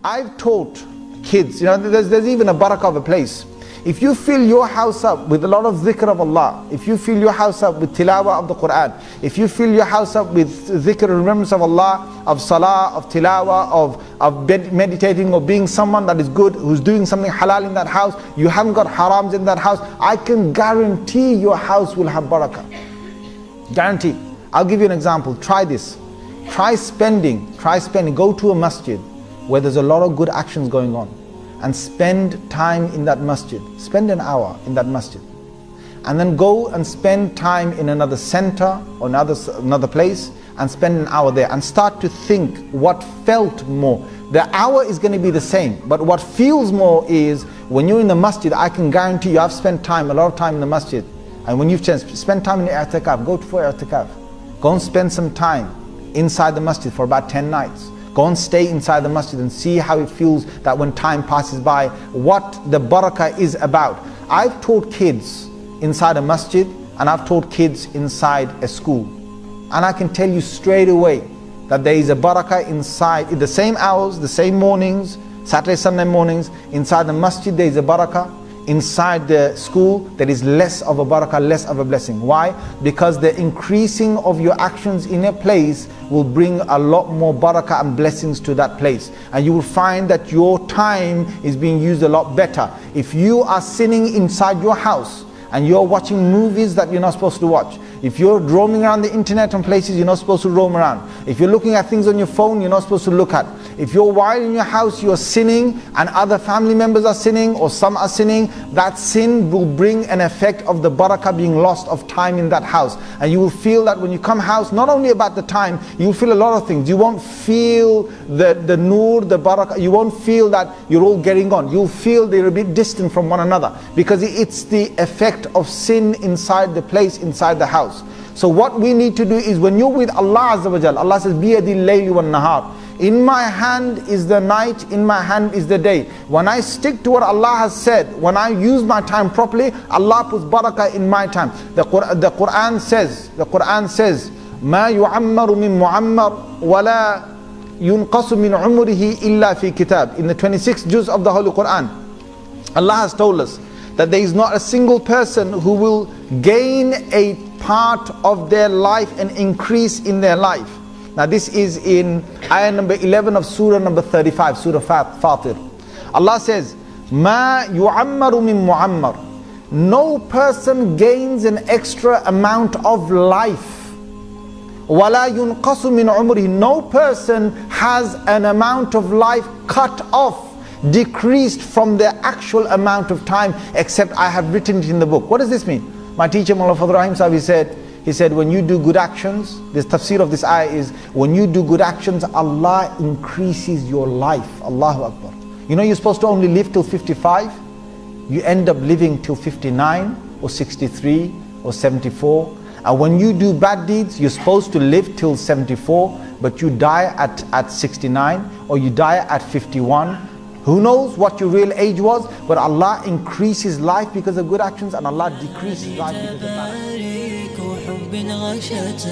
I've taught kids, there's even a barakah of a place. If you fill your house up with a lot of dhikr of Allah, if you fill your house up with tilawah of the Quran, if you fill your house up with dhikr and remembrance of Allah, of salah, of tilawah, of meditating, or being someone that is good, who's doing something halal in that house, you haven't got harams in that house, I can guarantee your house will have barakah. Guarantee. I'll give you an example. Try this. Try spending, go to a masjid where there's a lot of good actions going on, and spend time in that masjid. Spend an hour in that masjid. And then go and spend time in another center or another place and spend an hour there, and start to think what felt more. The hour is going to be the same, but what feels more is when you're in the masjid, I can guarantee you I've spent a lot of time in the masjid. And when you've spent time in the i'tikaf, go for i'tikaf. Go and spend some time inside the masjid for about 10 nights. Go and stay inside the masjid and see how it feels that when time passes by, what the barakah is about. I've taught kids inside a masjid, and I've taught kids inside a school. And I can tell you straight away that there is a barakah inside, in the same hours, the same mornings, Saturday, Sunday mornings, inside the masjid there is a barakah. Inside the school there is less of a barakah, less of a blessing. Why? Because the increasing of your actions in a place will bring a lot more barakah and blessings to that place, and you will find that your time is being used a lot better. If you are sitting inside your house and you're watching movies that you're not supposed to watch, if you're roaming around the internet on places you're not supposed to roam around, if you're looking at things on your phone you're not supposed to look at, if you're while in your house you're sinning and other family members are sinning or some are sinning, that sin will bring an effect of the barakah being lost of time in that house. And you will feel that when you come house, not only about the time, you'll feel a lot of things. You won't feel the nur, the barakah, you won't feel that you're all getting on. You'll feel they're a bit distant from one another, because it's the effect of sin inside the place, inside the house. So what we need to do is, when you're with Allah Azza wa Jal, Allah says, Biyadil layli wan nahar. In my hand is the night, in my hand is the day. When I stick to what Allah has said, when I use my time properly, Allah puts barakah in my time. The Quran says, مَا يُعَمَّرُ مِن مُعَمَّرٍ وَلَا يُنْقَصُ مِنْ عُمُرِهِ إِلَّا فِي كِتَابٍ. In the 26th juz of the Holy Quran, Allah has told us that there is not a single person who will gain a part of their life and increase in their life. Now this is in ayah number 11 of surah number 35, surah Fatir. Allah says, مَا يُعَمَّرُ مِن مُعَمَّرٍ. No person gains an extra amount of life. وَلَا يُنْقَصُ مِنْ عُمْرِهِ. No person has an amount of life cut off, decreased from the actual amount of time, except I have written it in the book. What does this mean? My teacher Mullah Fadl Rahim Sahib, he said, when you do good actions, this tafsir of this ayah is, when you do good actions, Allah increases your life. Allahu Akbar. You're supposed to only live till 55. You end up living till 59 or 63 or 74. And when you do bad deeds, you're supposed to live till 74, but you die at 69 or you die at 51. Who knows what your real age was, but Allah increases life because of good actions, and Allah decreases life because of bad actions.